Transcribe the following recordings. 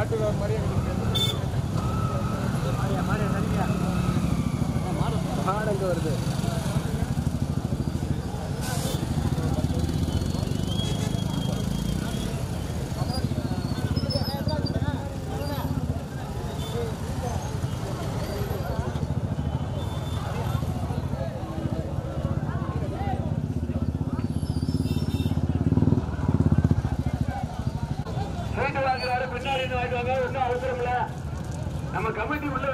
காட்டுக்கார மாதிரியே மாடங்க வருது. நம்ம கமிட்டி உள்ள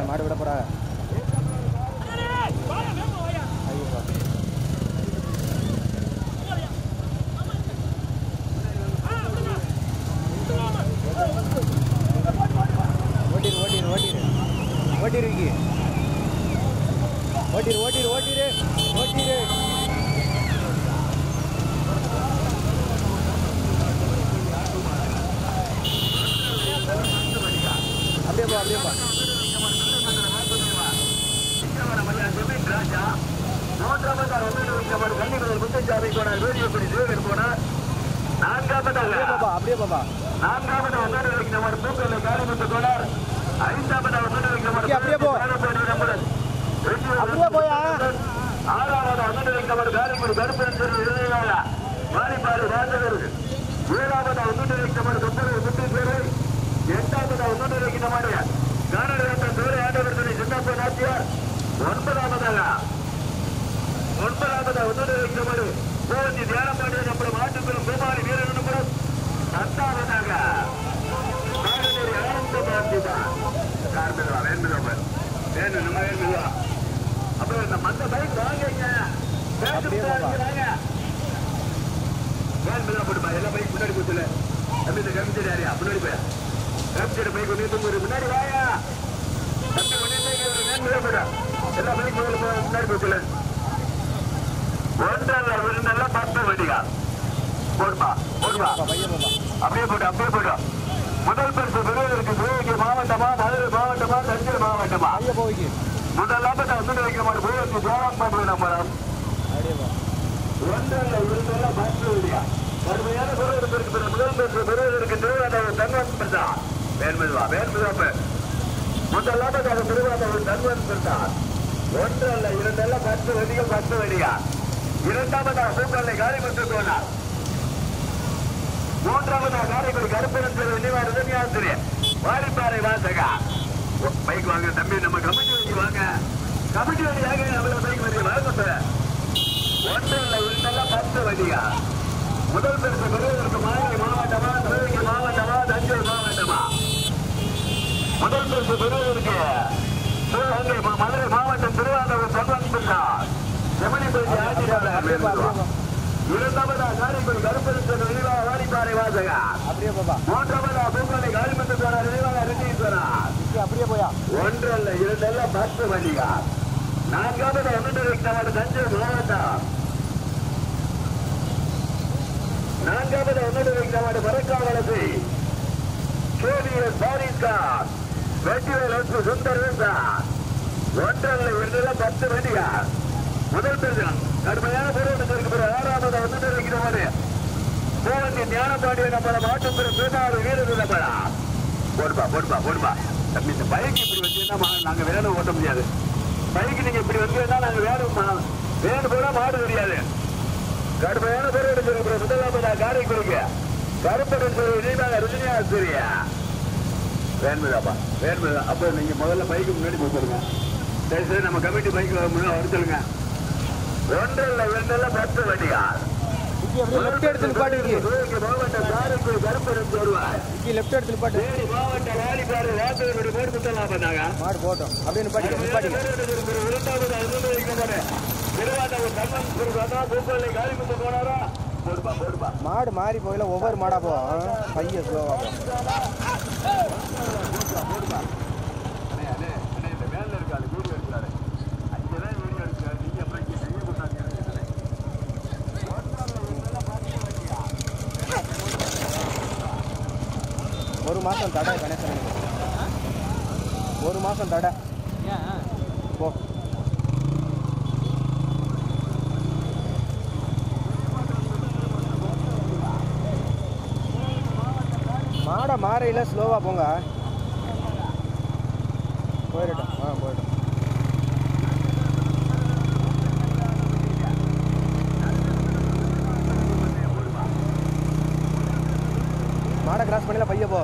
மாடு விட போறா. ஓட்டிரு. அப்படியே பா. அப்படியே பாபா. அப்படியே போ. அப்படியே போயா. ஆறாவது அண்ணன் வைக்கப்பட்ட காரைக்குடி கருப்பன் வாலிபாடு வாசகர். ஏழாவது அண்ணன் வைக்கப்பட்ட தொண்டர்கள் முத்து பேரை. எட்டாவது அண்ணன் வைக்கப்பட்ட கானடாட்ட தோரை ஆண்டவர்களை சின்னப்ப நாச்சியார். ஒன்பதாவது அண்ணன் வைக்கப்பட்ட கோவந்தி தியானப்பாண்டிய நம்முடைய மாட்டுக்குள் கோமாளி வீரன் கூட. பத்தாவதாக ஆனந்த மாத்திதா கார்மெதுவா வேண்மெதுவா வேணும் நம்ம வேண்மெதுவா. அப்புறம் இந்த மந்த பைக் வாங்கிங்க வேண்மெதுவா போட்டுப்பா. எல்லா பைக் முன்னாடி போச்சுல தம்பி. இந்த கமிச்சடி யாரியா முன்னாடி போயா. கமிச்சடி பைக் ஒன்று முன்னாடி வாயா தம்பி. வேண்மெதுவா போட்டா எல்லா பைக் முன்னாடி போச்சுல. ஒன்றரை விருந்தெல்லாம் 10 வண்டிகா போடுப்பா. அப்படியே போட்டு முதல் பரிசு பெறுவதற்கு சிவகங்கை மாவட்டமா, மதுரை மாவட்டமா, தஞ்சை மாவட்டமா? முதலாவது வந்து வைக்கிற மாதிரி போய் ஜோராப்பாடு நம்பரம். ஒன்றரை விருந்தெல்லாம் 10 வண்டியா கடுமையான பெறுவதற்கு முதல் பரிசு பெறுவதற்கு திருவாரூர் தன்வன் பிரசாத். வேண்மெதுவா முதலாவது அது திருவாரூர் தன்வன் பிரசாத். ஒன்றல்ல இரண்டெல்லாம் 10 வண்டிகள் 10 வண்டியா. இரண்டாவதாக பூக்கல்லை காரிமத்து போனார். மூன்றாவதாக காரைக்குடி கருப்பன் நினைவார் உதவியாசிரியர் வாரிப்பாறை வாசகா. பைக் வாங்க தம்பி. நம்ம கமிட்டி வண்டி வாங்க. கமிட்டி வண்டியாக அவ்வளவு பைக் வண்டி வாங்க. ஒன்றல்ல இரண்டெல்லாம் 10 வண்டியா. முதல் பரிசு பெறுவதற்கு மதுரை மாவட்டமா, சிவகங்கை மாவட்டமா, தஞ்சை மாவட்டமா? முதல் பரிசு பெறுவதற்கு சிவகங்கை மதுரை மாவட்டம் திருவாரூர் தன்வன் பிரசாத். இரண்டாவதா காரைக்குடி கருப்பன் நினைவாக வாரிப்பாறை வாசகா. மூன்றாவதா பூக்கலை காளிமத்து நினைவாக ரிட்டீஸ்வரர். அப்படியே போயா. ஒன்றல்ல இரண்டெல்லாம் 10 வண்டிகா. நான்காவது ஒன்று தஞ்சை மாவட்டம். நான்காவது ஒன்று மரக்காவலசி கேவிஎஸ் பாரிஸ்கார் வெற்றிவேல் சுந்தர். ஒன்றல்ல இரண்டெல்லாம் 10 வண்டிகா. முதல் பெருதான் கடுமையான போராட்டத்திற்கு பிறகு ஆறாவது வந்து வைக்கிற மாதிரி கோவந்தி ஞானப்பாண்டிய நம்மள மாட்டுப்புற பேசாறு வீரர் நம்மளா. போடுப்பா தம்பி. இந்த பைக் இப்படி வச்சுன்னா நாங்க வேணும் ஓட்ட முடியாது. பைக் நீங்க இப்படி வந்தீங்கன்னா நாங்க வேணும் போனா மாடு தெரியாது. கடுமையான போராட்டத்திற்கு பிறகு முதலாவதா காரைக்குடிக்கு கருப்பன் நினைவாக ருஜினியாசிரியா. வேண்முதாப்பா. அப்ப நீங்க முதல்ல பைக்கு முன்னாடி போட்டுருங்க. சரி நம்ம கமிட்டி பைக் முன்னாடி வர சொல்லுங்க. ஒன்றல்ல இரண்டெல்லாம் 10 வண்டியா. லெஃப்ட் எடுத்து மாவட்டம் காரைக்குடி கருப்பன் வருவார். லெஃப்ட் எடுத்து பாட்டு மாவட்ட வாலிபாடு வாசகருடைய பேர் குத்தலாம் பண்ணாங்க. மாடு போட்டோம் அப்படின்னு மாடு மாறி போயில ஒவ்வொரு மாடா போவோம். பைய ஸ்லோவா வேலை இருக்காது. வீடியோ எடுக்கிறாரு. அங்கேதான் வீடியோ எடுக்கிறாரு. நீங்க அப்புறம் 1 மாதம் தடை கணேசன், 1 மாதம் தடை. போ மாடை மாறையில் ஸ்லோவாக போங்க, போயிடட்டும். போயிடும். மாடை கிராஸ் பண்ணல பைய போ.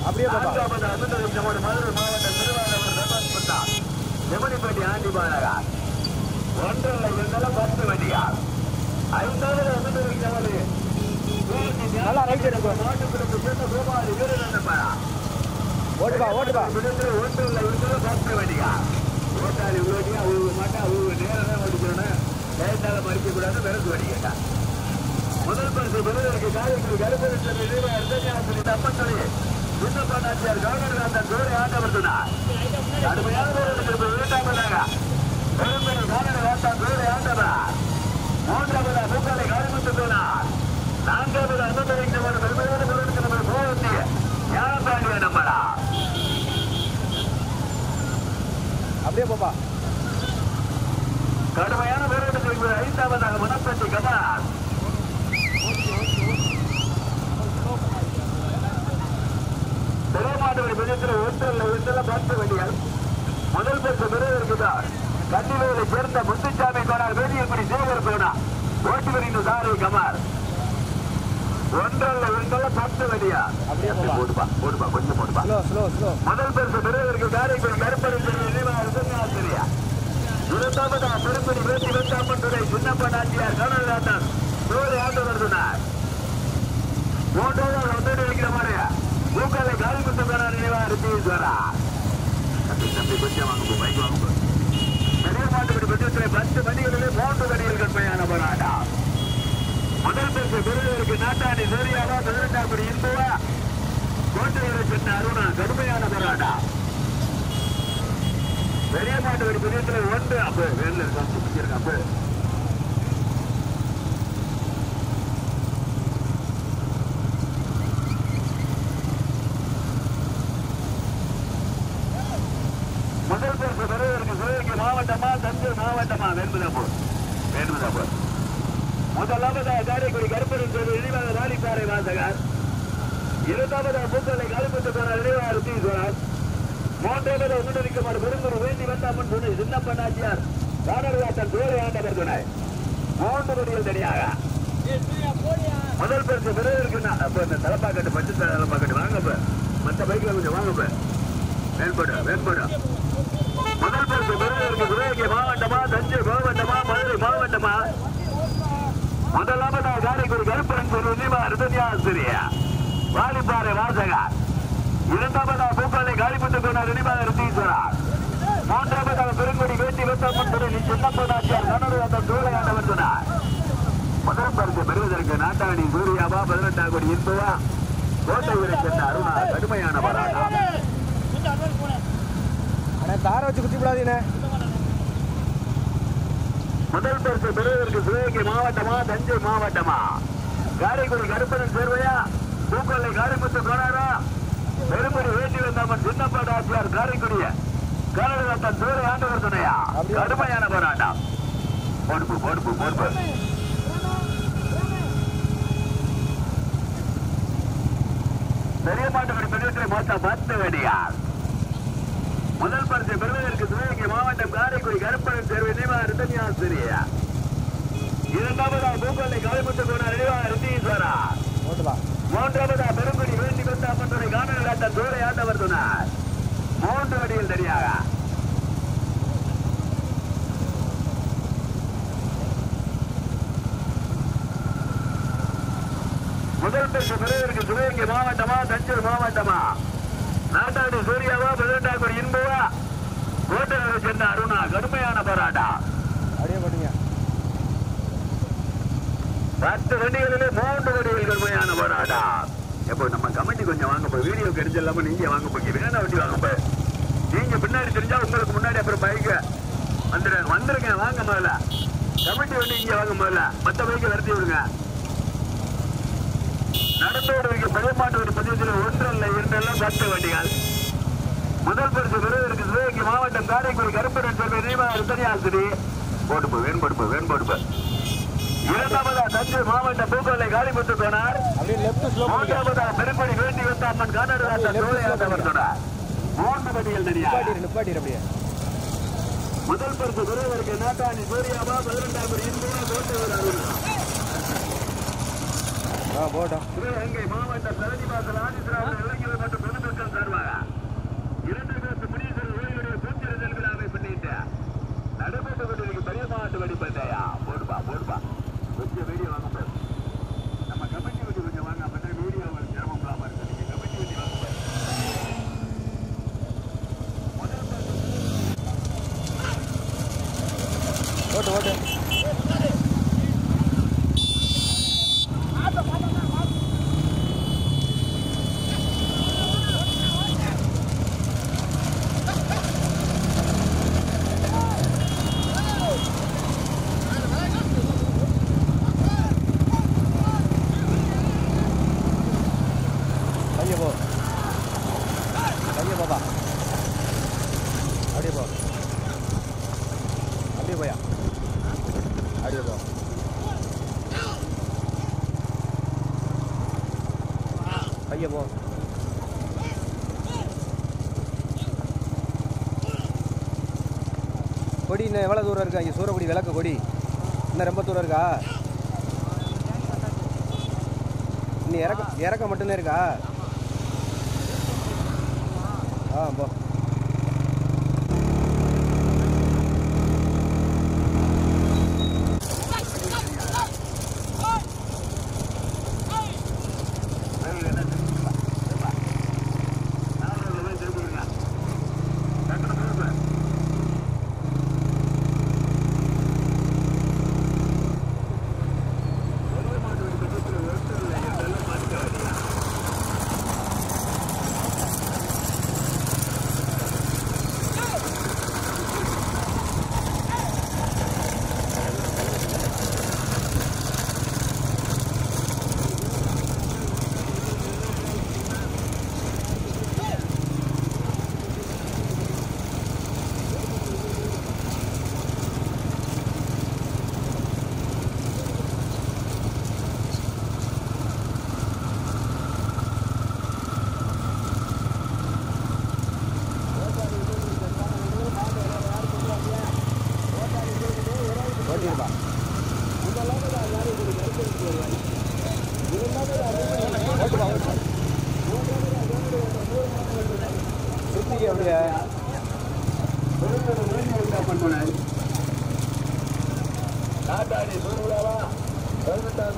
அப்படியே எமனிப்பட்டி ஆண்டி பாலகா 1.10 வண்டியா 5வது நல்லா ரைட் எடுங்க. ஓட்டுப்பா ஓட்டுப்பா 1.10 வண்டியா ஓட்டாளி ஓட்டியா அவங்க மாட்டா அவங்க நேரம் தான் ஓடிக்கணும், லேட்டாக மறிக்க கூடாது, விரசு வடிக்கட்டா. முதல் பரிசு பெறுவதற்கு காலைக்கு கருப்பூர் தப்பத்தொழி சுண்ணப்பாண்டாச்சியார் கவர்னர் ஜோடி ஆட்டப்படுத்தினார். கடுமையான இரண்டாவதாக பெரும்பெரு காலர் வேண்டாம் ஜோடி ஆட்டவர். 3வது மூக்காலை காலிமுத்து போனார். 4வது அனுமதிக்கப்பட்ட பெருமையான பொருட்கள் போவத்தி ஞானப்பாண்டிய நம்மளா. அப்படியே போப்பா. கடுமையான போராட்டத்திற்கு 5வதாக மணப்பட்டி கமார். பெருமாட்டவரி விஜயத்தில் 1.10 வண்டிகள் முதல் பரிசு பெறுவதற்குதான் கண்ணிவேலை சேர்ந்த முத்துச்சாமி கோனார் வேதியப்படி சேகர் போனா ஓட்டுவரின் சாரை கமார். 1.10 வண்டியா போடுப்பா போடுப்பா கொஞ்சம் போடுப்பா. முதல் பரிசு பெறுவதற்கு காரைக்குடி கருப்படி ஆசிரியா 2வது பெரும்படி வேட்டி வெட்டாமன் துறை சின்னப்ப நாச்சியார் கவர்னர் ஜோடி ஆட்டவர் சொன்னார். 3வது வந்து இருக்கிற மாதிரியா மூக்காலை காலிமுத்து போனார் நினைவா ரித்தீஸ்வரா. தம்பி கொஞ்சம் வாங்க பைக் வாங்க. பெரிய மாட்டுப்படி பட்சத்தில் 10 வண்டிகளிலே 3 வண்டிகள் கண்மையான போராட்டம். முதல் பரிசு பெறுவதற்கு நாட்டாணி சூரியாவா 18 இந்துவா கோட்டையை சென்ற அருணா கடுமையான போராட்டம். பெரிய மாட்டுப்படி பட்சத்தில் 1 அப்ப வேலை அப்ப முதல் பரிசு பெறுவதற்கு சிவகங்கை மாவட்டமா தஞ்சை மாவட்டமா வேண்புதாப்பூர். முதலாவதாக காரைக்குடி கருப்பரின் நினைவாக ராலிப்பாறை வாசகர். 2வது பூக்கலை காலிமுத்து போனார் நினைவாக ரித்தீஸ்வரர். 3வது முன்னணிக்குமார் பெருங்குரு வேண்டி வந்தாமன் துணை சின்னப்ப நாச்சியார் காணர்காட்டன் ஜோடி ஆண்டவர் துணை 3 வண்டிகள் தனியாக. முதல் பரிசு பெறுவதற்கு தலப்பாக்கட்டு பச்சை தலப்பாக்கட்டு வாங்க, மற்ற பைக்கில் கொஞ்சம் வாங்க, வேண்படும். முதல் பரிசு பெறுவதற்கு சிவகங்கை மாவட்டமா தஞ்சை மாவட்டமா மதுரை மாவட்டமா. முதலாவதாக காரைக்குடி கருப்பரன் நினைவா ரித்தீஸ்வரா வாலிப்பாறை வாசகர். 2வது பூக்கலை காலிமுத்து போனார் நினைவாக ரித்தீஸ்வரர். மூன்றாவதாக பெருங்குடி வேட்டி வெத்தம்மன் துறை சின்னப்பனாச்சியார் கனடுவாத்தம் சூளையாண்டவர் சொன்னார். முதல் பரிசு பெறுவதற்கு நாட்டாணி சூர்யாவா 18 கோடி இன்பவா கோட்டை வீரை சென்ற அருணா கடுமையான போராட்டம். தார வச்சு குத்தி விடாதீங்க. முதல் பரிசு பெறுவதற்கு சிவகங்கை மாவட்டமா தஞ்சை மாவட்டமா காரைக்குடி கருப்பணன் சேர்வையா பூக்கொல்லை காரிமுத்து கோனாரா பெருங்குடி வேட்டி வந்தாமன் சின்னப்பனாச்சியார் காரைக்குடிய கனடுவாத்தம் சூளையாண்டவர் துணையா கடுமையான போராட்டம். பொறுப்பு பொறுப்பு பொறுப்பு பெரிய மாட்டுப்படி பெருவற்றை மொத்த 10 வெடியார். முதல் பரிசு பெறுவதற்கு சிவகங்கை மாவட்டம் காரைக்குடி கருப்பணன் சேர்வை நினைவாக ரித்தன்யாசிரியா. இரண்டாவதாக பூக்கொல்லை காளிமுத்து கோனார் நினைவாக ரித்தீஸ்வரா. மூன்றாவதாக பெருங்குடி வேண்டி வந்த அம்மன் காணலாட்டம் சூளையாண்டவர் சொன்னார். 3 வெடியில் தனியாக. முதல் பரிசு பெறுவதற்கு சிவகங்கை மாவட்டமா தஞ்சை மாவட்டமா நாட்டாடி சூர்யாவா 18 கோடி இன்பவா கோட்டை சென்ற அருணா கடுமையான போராட்டம். 10 வண்டிகளிலே 3 வண்டிகள் கடுமையான போராட்டம். எப்போ நம்ம கமிட்டி கொஞ்சம் வாங்க போய் வீடியோ கிடைச்சிடலாம நீங்க வாங்க போய் வேணா வண்டி வாங்க போய் நீங்க பின்னாடி தெரிஞ்சா உங்களுக்கு முன்னாடி அப்புறம் பைக்க வந்துருங்க வாங்க முதல்ல கமிட்டி வண்டி இங்க வாங்க முதல்ல மற்ற பைக்கை நடத்தி விடுங்க. நடந்தோடு பெருமாட்டு வண்டி பதிவு 1 அல்ல 2 அல்ல 10 வண்டிகள். முதல் பரிசு பெறுவதற்கு சிவகங்கை மாவட்டம் காரைக்குடி கருப்பணன் சேர்வை நினைவாக ரித்தன்யாசிரி போடுப்பு வேண்படுப்பு வேண்படுப்பு. இரண்டாவதாக தஞ்சை மாவட்டம் பூக்கொல்லை காளிமுத்து கோனார். மூன்றாவதாக பெருங்குடி வேண்டி வந்த அம்மன் கனடுவாத்தம் சூளையாண்டவர் சொன்னார். 3 வண்டிகள் தனியாக. முதல் பரிசு பெறுவதற்கு நாட்டாணி சூர்யாவா 18 கோடி இன்பவா கோட்டை அருணா. சிவகங்கை மாவட்டம் தலைவாசல் ஆதிசிராமன் இளைஞர்கள் மற்றும் பெருமக்கள் சார்பாக 2 பேருக்கு முனீஸ்வரர் ஓய்வுடைய பூச்சிறுதல் விழாவை பண்ணிட்டு நடைபெற்று கொண்டிருக்கும் பெரிய மாவட்ட வெடிப்பந்தையா போடுப்பா போடுப்பா கொஞ்சம் வீடியோ வாங்க போய் நம்ம கமிட்டி வண்டி கொஞ்சம் வாங்க அப்பதான் வீடியோ சிரமம் இல்லாம இருக்கு. நீங்க கமிட்டி வண்டி வாங்க போய் ஓட்டு ஓட்டு கொடி இன்னும் எவ்வளோ தூரம் இருக்கா? இங்கே சூரக்குடி விளக்கு கொடி இன்னும் ரொம்ப தூரம் இருக்கா? இன்னும் இறக்க மட்டும்தான் இருக்கா? போ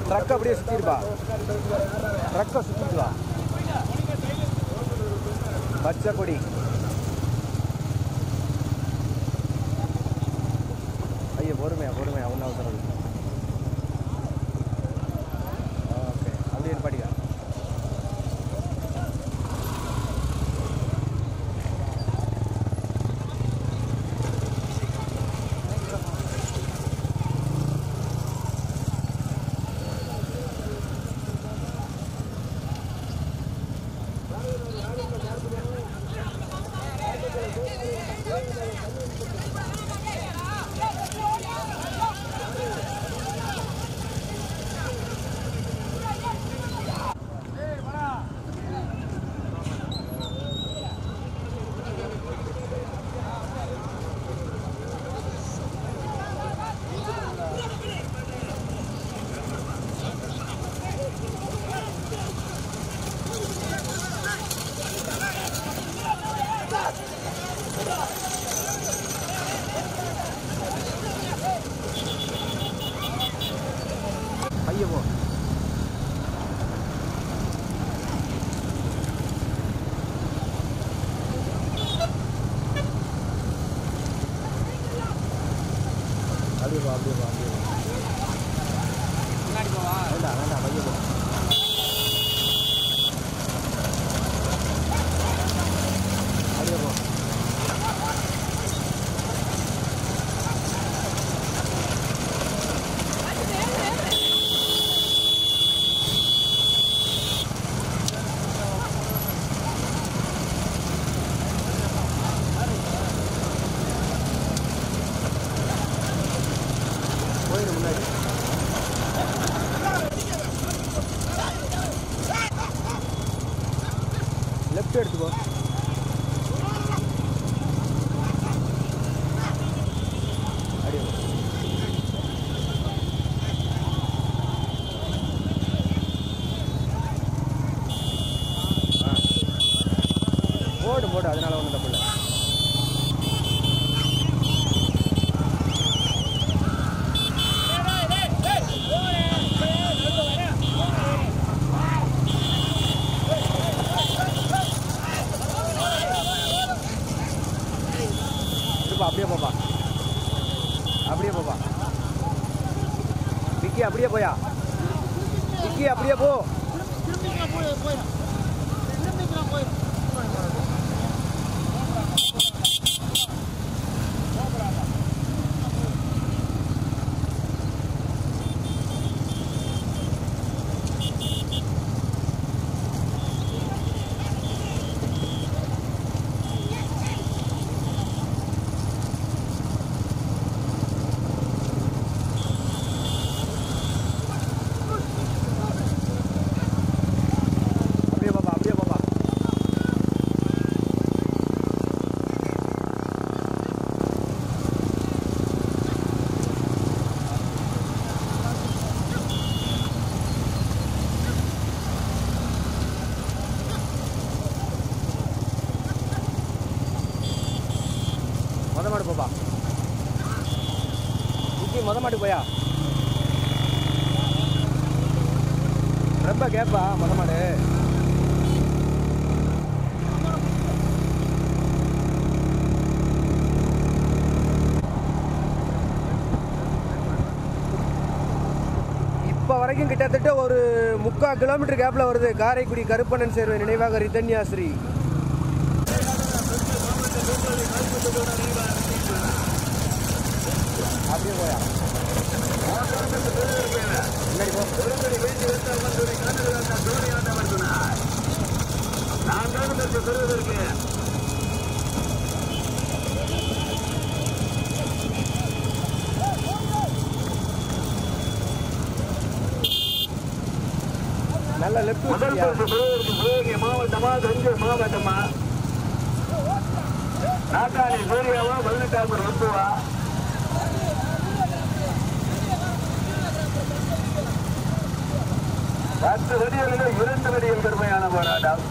ட்ரக் அப்படியே சுற்றிருப்பா, ட்ரக்கை சுற்றிட்டு வா. பச்சை கொடி பொறுமையா ஒன்றும் அவசரம் இல்லை. ஓகே அப்படியே படிக்கா. பைய போ. அப்படியே போ முன்னாடி போவா. வேண்டாம் பைய போ. அப்படியே போ. போயிடு முன்னாடி. லெஃப்ட் எடுத்துக்கோ. அப்படியே போடு அதனால ஒன்றும் தப்பு இல்லை. அப்படியே போப்பா விக்கி. அப்படியே போயா விக்கி. அப்படியே போ. மொத மாடு போப்பா விக்கி. மொத மாட்டு போயா. ரொம்ப கேப்பா மொத மாடு. இப்போ வரைக்கும் கிட்டத்தட்ட ஒரு 3/4 கிலோமீட்டர் கேப்பில் வருது. காரைக்குடி கருப்பண்ணன் சேர்வை நினைவாக ரிதன்யாஸ்ரீ. அப்படியே போயா முன்னாடி போ. நல்ல லெஃப்ட் மாவட்டமா தஞ்சை மாவட்டமா நாட்டாளி சூர்யாவா 18ஆம் ருத்துவா பத்து வடிகளில் 2 வடிகள் கடுமையான போராட்டம்.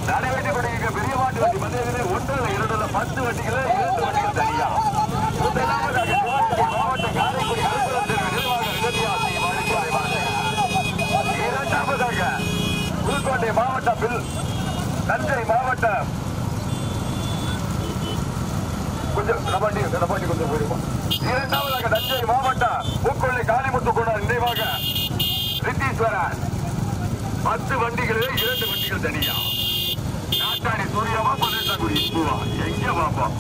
நடைபெற்றுக் கொண்டிருக்கிற பெரிய மாட்டு வண்டி பந்தயங்களில் 1 2 10 வண்டிகளை 2 வண்டிகள் தனியா. மாவட்ட காரைக்குடி இரண்டாவதாக புதுக்கோட்டை மாவட்டம் தஞ்சை மாவட்டம் கொஞ்சம் கடப்பாட்டி கொஞ்சம் போயிருப்போம். இரண்டாவதாக தஞ்சை மாவட்டம் பூக்கொள்ளை காளிமுத்து கோனார் நினைவாக ரித்தீஸ்வரன் 10 வண்டிகளிலே 2 வண்டிகள் தனியா. நாட்டாணி சூர்யாவா பன்னெண்டாங்குடி பூவா எங்க பாப்போம்.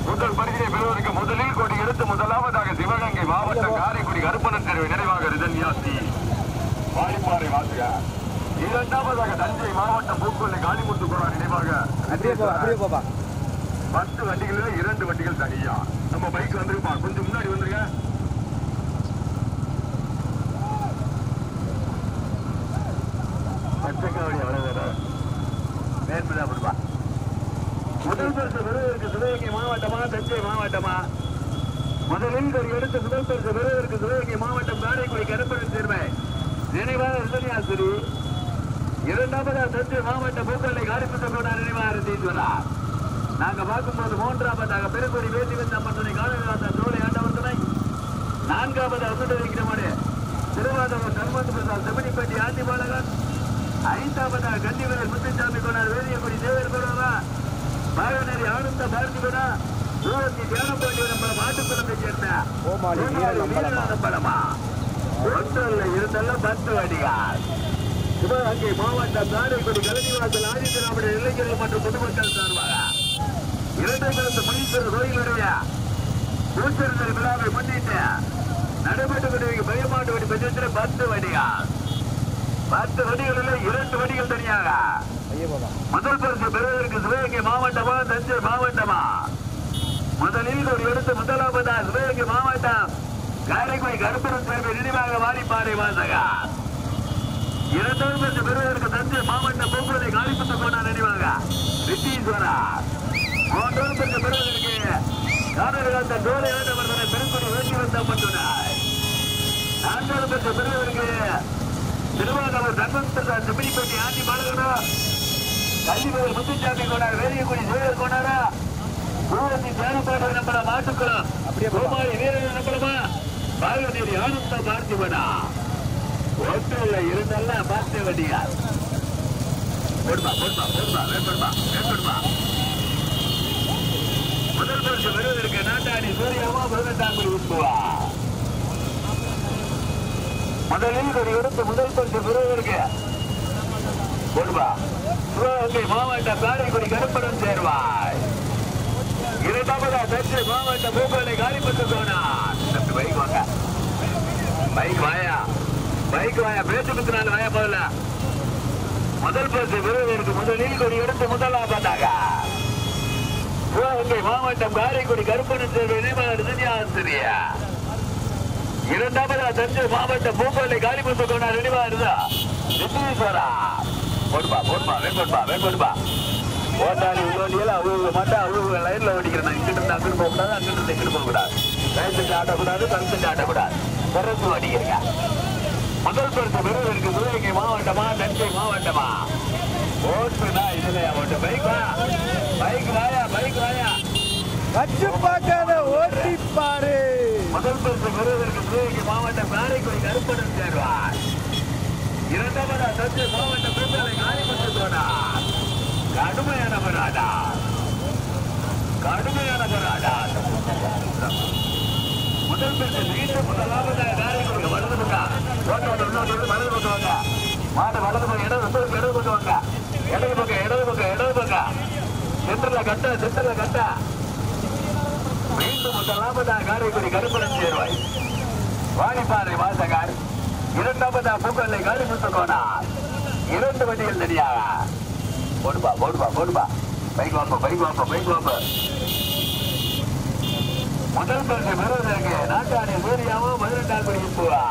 முதல் பரிசினை பெறுவதற்கு முதலில் கோடி எடுத்து முதலாவதாக சிவகங்கை மாவட்டம் காரைக்குடி கருப்பணன் தெருவை நினைவாக ரிதன்யாசி வாலிப்பாறை வாசுக. இரண்டாவதாக தஞ்சை மாவட்டம் பூக்கொள்ளை காளிமுத்து கோனார் நினைவாக 10 வண்டிகளில் 2 வண்டிகள் தனியா. நம்ம பைக் வந்துருப்பா, கொஞ்சம் முன்னாடி வந்துருங்க. பச்சைக்காவடி அவ்வளவு மேற்பதா கொடுப்பா. முதல் பரிசு பெறுவதற்கு சிவகங்கை மாவட்டமா தஞ்சை மாவட்டமா? முதலில் ஒரு எடுத்து முதல் பரிசு பெறுவதற்கு சிவகங்கை மாவட்டம் காரைக்குடி கருப்பணன் சேர்வை நினைவாக ரிதன்யாசிரி. இரண்டாவதா தஞ்சை மாவட்டம் பூக்கொள்ளை காளிமுத்து கோனார் நினைவாக ரித்தீஸ்வரன். நாங்க பார்க்கும்போது மூன்றாவதாக பெருங்குடி வேண்டி வந்த அம்மன் காலகாத்த சோலை ஆண்டவர் துணை. நான்காவதாக இருக்கிற திருவாதவர் தர்மத்து பிரசாத் செமனிப்பட்டி ஆண்டி பாலகன். ஐந்தாவதாக கன்னிவரர் முத்துசாமி கோனார் வேதியக்குடி தேவர் கோனாரா பாகநேரி ஆனந்த பார்த்திபனா பூவத்தி தியானப்பாண்டி நம்பளம் ஆட்டுக்குளத்தை சேர்ந்த நம்பளமா. ஒன்றல்ல இருந்தல்ல 10 வண்டிகள். சிவகங்கை மாவட்டம் காரைக்குடி கலனிவாசல் ஆதித்தராமடைய இளைஞர்கள் மற்றும் பொதுமக்கள் சார்பாக 2 மணீஸ்வரர் கோயிலுடைய பூச்செறிதல் விழாவை முன்னிட்டு நடைபெற்றுக் கொண்டிருக்கும் பயமாட்டு வண்டி பட்சத்தில் 10 வண்டிகள். 10 வண்டிகளில் 2 வண்டிகள் தனியாக. முதல் பரிசு பெறுவதற்கு சிவகங்கை மாவட்டமா தஞ்சை மாவட்டமா? முதலில் ஒரு எடுத்து முதலாவதா சிவகங்கை மாவட்டம் காரைக்குடி கருப்பணன் சேர்வை நினைவாக வாலிப்பாறை வாசகா. இரண்டாவது பரிசு பெறுவதற்கு தஞ்சை மாவட்டம் பூக்கொள்ளை காளிமுத்து கோனார் நினைவாக ரித்தீஸ்வரா. மூன்றாவது பரிசு பெறுவதற்கு கானகாத்த சோலை ஆண்டவர் பெருங்குடி வேண்டி வந்த அம்மன். நான்காவது பரிசு பெறுவதற்கு திருவாதவர் தர்மன் செமினிப்பட்டி ஆண்டி பாலகனா கல்விவர் முத்துசாமி கோனார் வேதியக்குடி சேகர் கோனாரா பூவத்தி தியானப்பாடு நம்பள மாட்டுக்குளம் கோமாளி வீரர்கள் நம்பளமா பாகநேரி ஆனந்த பார்த்திபனா. ஒன்றில் இருந்தல்ல 10 வண்டிகள். முதல் பரிசு வருவதற்கு நாட்டாணி சூர்யாவா 18ஆங்குடி உப்புவா. முதலில் ஒரு எடுத்து முதல் பரிசு பெறுவதற்கு சிவகங்கை மாவட்டம் காரைக்குடி கருப்பணன் சேர்வாய். இரண்டாவதா தஞ்சை மாவட்டம் பூக்கொள்ளை காளிமுத்து கோனார். பைக் வாங்க, பைக் வாயா, பைக் வாயா, பேச்சு குத்துனால வாயா போகல. முதல் பரிசு பெறுவதற்கு முதலில் ஒரு எடுத்து முதலாவதாக சிவகங்கை மாவட்டம் காரைக்குடி கருப்பணன் சேர்வை நினைவாக ரிதன்யாசிரியர். இரண்டாவதா தஞ்சை மாவட்டம் பூக்கொள்ளை காளிமுத்து கோனார் நினைவாக ரித்தீஸ்வரா. ஓட்டாளி உள்ளோண்டியில் அவங்க மட்டும் அவங்க லைன்ல ஓடிக்கிறேன். இங்கிட்டு இருந்து அங்கிட்டு போகக்கூடாது, அங்கிட்டு இருந்து இங்கிட்டு போகக்கூடாது, லைன் ஆட்டக்கூடாது, கருத்து ஆட்டக்கூடாது, பிறந்து ஓடிக்கிறீங்க. முதல் பரிசு பெறுவதற்கு சிவகங்கை மாவட்டமா தஞ்சை மாவட்டமா? ஓட்டுனா இதுலையா ஓட்டு? பைக் வா, பைக் வாயா, பைக் வாயா, கச்சு பார்க்காத ஓட்டிப்பாரு. முதல் பரிசு பெறுவதற்கு சிவகங்கை மாவட்டம் காரைக்குடி கருப்பணன் சேர்வார். இரண்டாவதா தஞ்சை மாவட்டம் பூக்கொள்ளை காளிமுத்து கோனார். கடுமையான போராடா, கடுமையான போராடா. முதல் பரிசு மீண்டும் முதலாவதாக காரைக்குடி வலது பக்கம் வலது பக்கம் வாங்க. மாட்ட வலது பக்கம் இடது பக்கம் வாங்க. இடது பக்கம் இடது பக்கம் இடது பக்கம் சென்டர்ல கட்ட, சென்டர்ல கட்ட. மீண்டும் முதலாவதாக காரைக்குடி கருப்பணன் சேர்வாய் வாலிப்பாறை வாசகர். இரண்டாவதா பூக்கொள்ளை காளிமுத்து கோனார். 2 வண்டிகள் தனியாக. போடுபா போடுபா போடுபா, பைக் வாப்ப, பைக் வாப்ப, பைக் வாப்ப. முதல் பரிசு பெறுவதற்கு நாட்டாணி சூர்யாவோ 18ஆங்குடி உப்புவா.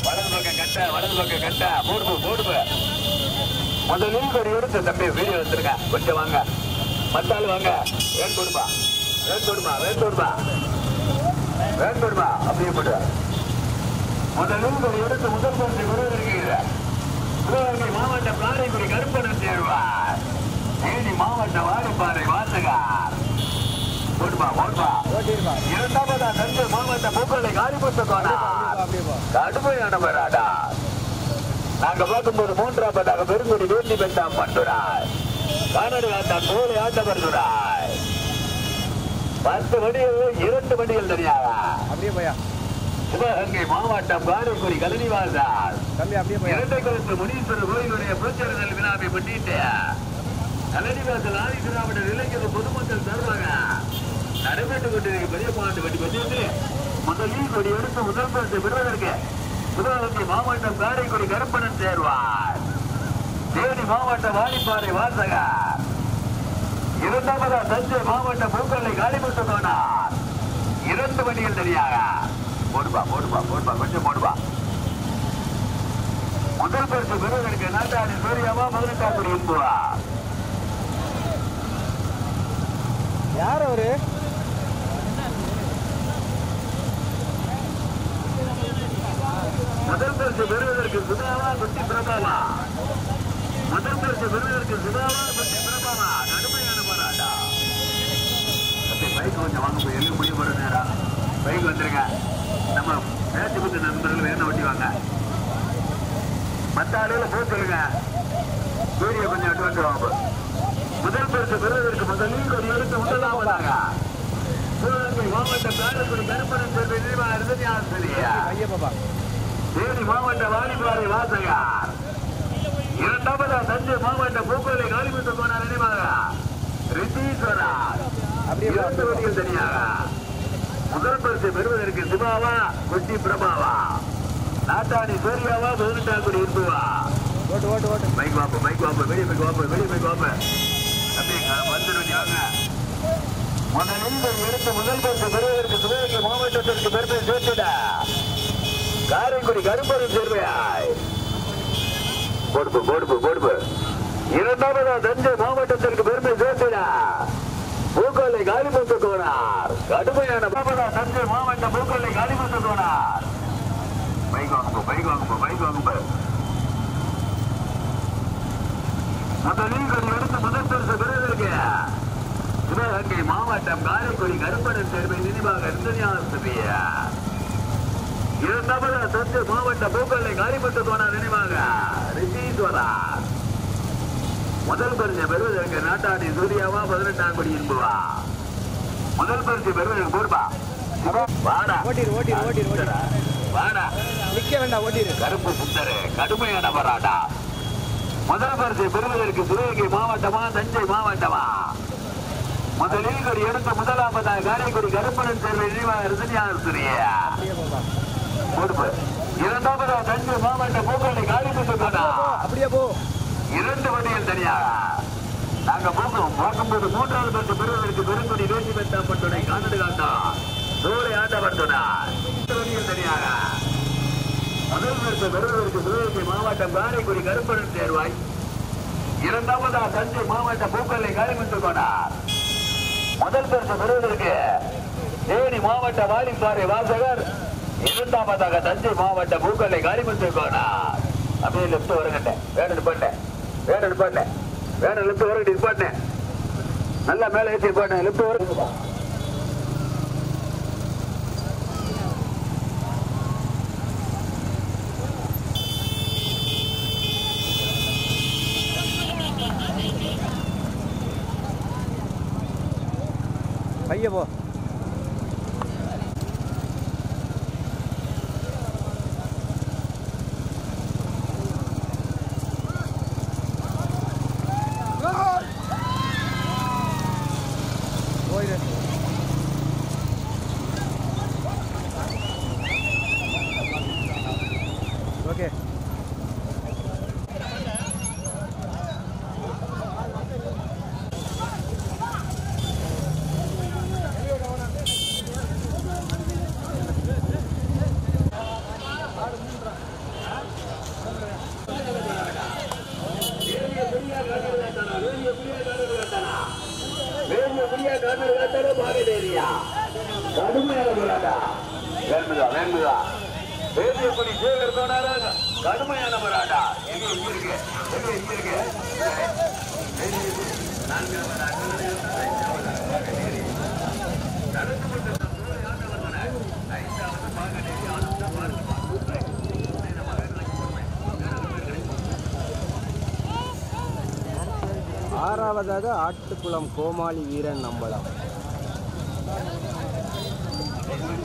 வலது பக்கம் கட்ட, வலது பக்கம் கட்ட, போடுபு போடுபு. முதலில் ஒரு எடுத்து தம்பி வீடியோ வந்துருங்க, கொஞ்சம் வாங்க, மத்தாள் வாங்க. வேன் கொடுப்பா, வேன் கொடுப்பா, வேன் கொடுப்பா, வேன் கொடுப்பா, அப்படியே போடு. முதலில் ஒரு எடுத்து முதல் பரிசு பெறுவதற்கு சிவகங்கை மாவட்டம் காரைக்குடி கருப்பணன் சேர்வார். தேனி மாவட்டம் வாலிப்பாறை வாசகர். ஓடுபா ஓடுபா. இரண்டாவதா தஞ்சை மாவட்டம் பூக்கொள்ளை காளிமுத்து கோனார். கடுமையான போராடா. நாங்க பார்க்கும்போது மூன்றாவதாக பெருங்குடி வேண்டி பெற்ற அம்மன் துராய். கானடு ஆட்டம் கோலை ஆட்டவர் துராய். 10 வண்டிகள் 2 வண்டிகள் தனியாக அப்படியே போயா சிவகங்கை மாவட்டம் காரைக்குடி கலனிவாசல் தம்பி அப்படியே போயா இரட்டை குளத்து முனீஸ்வரர் கோயிலுடைய பூச்சரிதல் விழாவை முன்னிட்டு கலனிவாசல் ஆதிசிராவிட நிலைக்கு பொதுமக்கள் சார்பாக நடைபெற்றுக் கொண்டிருக்க பெரிய பாண்டு வண்டி பந்தயத்தில் முதலில் கொடி எடுத்து முதல் பரிசு பெறுவதற்கு சிவகங்கை மாவட்டம் காரைக்குடி கருப்பணன் சேர்வார். தேனி மாவட்டம் வாணிப்பாறை வாசகர். இரண்டாவதா தஞ்சை மாவட்டம் பூக்கொல்லை காளிமுத்துனார். 2 வண்டிகள் தனியாக போடுவா கொஞ்சம் போடுவா. முதல் பரிசு பெறுவதற்கு நாட்டாடி சூர்யாவா மதுரக்காக்குடி என்புவா. யார் அவரு? முதல் பரிசு பெறுவதற்கு சுதாவா குட்டி பிரபாவா. முதல் பரிசு பெறுவதற்கு சுதாவா குட்டி பிரபாவா. கடுமையான போராட்டம். பைக் கொஞ்சம் வாங்க போய் எல்லாம் முடிவு போற நேரம் பைக் வந்துருங்க. நம்ம பேச்சு பத்து நண்பர்கள் வேணா ஓட்டி வாங்க. மற்ற ஆளுகளை போக சொல்லுங்க. வீடியோ கொஞ்சம் அட்வான்ஸ் வாங்க. முதல் பரிசு பெறுவதற்கு முதலில் ஒரு எடுத்து முதலாவதாக சிவகங்கை மாவட்டம் காரைக்குடி கருப்பணன் சேர்ந்த நினைவாக இருந்தது ஆசிரியர். ஐயப்பா தேனி மாவட்ட வாணிப்பாறை வாசகர். இரண்டாவதா தஞ்சை மாவட்ட பூக்கொல்லை காளிமுத்து கோனார் நினைவாக ரித்தீஸ்வரர். அப்படியே 2 வண்டிகள் தனியாக முதல் பரிசு பெறுவதற்கு சிவாவா கொட்டி பிரபாவா. நாட்டாணி சூர்யாவா மதுரக்காக்குடி இருந்துவா. ஓட்டு பைக் வாப்பு வெளியே பைக் வாப்பு அப்படிங்க வந்துருவீங்க வாங்க. முதலில் எடுத்து முதல் பரிசு பெறுவதற்கு சிவகங்கை மாவட்டத்திற்கு பெருமை சேர்த்துட காரைக்குடி கருப்பணன் சேர்வையாய் கொடுப்பு. இரண்டாவதா தஞ்சை மாவட்டத்திற்கு பெருமை சேர்த்துட பூக்கொல்லை காளிமுத்து கோனார். கடுமையான தஞ்சை மாவட்டம் பூக்கொல்லை காளிமுத்து கோனார். பைக் வாங்கும்போ. முதலில் எடுத்து முதல் பரிசு பெறுவதற்கு சிவகங்கை மாவட்டம் காரைக்குடி கருப்பணன் சேர்வை நினைவாக இருந்தது. இரண்டாவதா தஞ்சை மாவட்ட பூக்கொல்லை காளிமுத்து கோனார் நினைவாக ரித்தீஸ்வரா. முதல் பரிசு பெறுவதற்கு நாட்டாடி சூர்யாவா 18ஆம் கொடி என்பவா. முதல் பரிசு பெறுவதற்கு போடுவா. வாடா நிக்க வேண்டாம் ஓட்டிரு. கருப்பு சுந்தரு கடுமையான போராட்டா. முதல் பரிசு பெறுவதற்கு சிவகங்கை மாவட்டமா தஞ்சை மாவட்டமா? முதலில் கொடி எடுத்த முதலாவதாக காரைக்குடி கருப்பணன் சேர்வை நினைவாக இருந்தது. பொறுப்பு. இரண்டாவதா தஞ்சை மாவட்ட பூக்கொல்லை காளிமுத்து கோனார். அப்படியே போ. 2 வண்டிகள் தனியாக நாங்க பார்க்கும்போது 3வது பரிசு பெறுவதற்கு பெருங்குடி வேட்டி பெற்றாப்பட்டுடை காணடு காட்டா சூளை ஆட்டப்பட்டுனார். 2 வண்டிகள் தனியாக முதல் பரிசு பெறுவதற்கு சிவகங்கை மாவட்டம் காரைக்குடி கருப்பணன் சேர்வாய். இரண்டாவதா தஞ்சை மாவட்ட பூக்கொல்லை காளிமுத்து கோனார். முதல் பரிசு பெறுவதற்கு தேனி மாவட்ட வாணிப்பாறை வாசகர். இரண்டாவதாக தஞ்சை மாவட்ட பூக்கொல்லை காளிமுத்து கோனார். அப்படியே லெப்ட் வருகிட்டேன் வேணும் லெப்ட் வரகிட்டு இருப்பாட்டேன். நல்லா மேலே ஏற்றி இருப்பாட்டேன். லெப்ட் வருங்க. பைய போ. ஓகே கடுமையான போராட்டா. எங்க இருக்கு ஆறாவதாக ஆட்டுக்குளம் கோமாளி வீரன் நம்பலாம். மாடு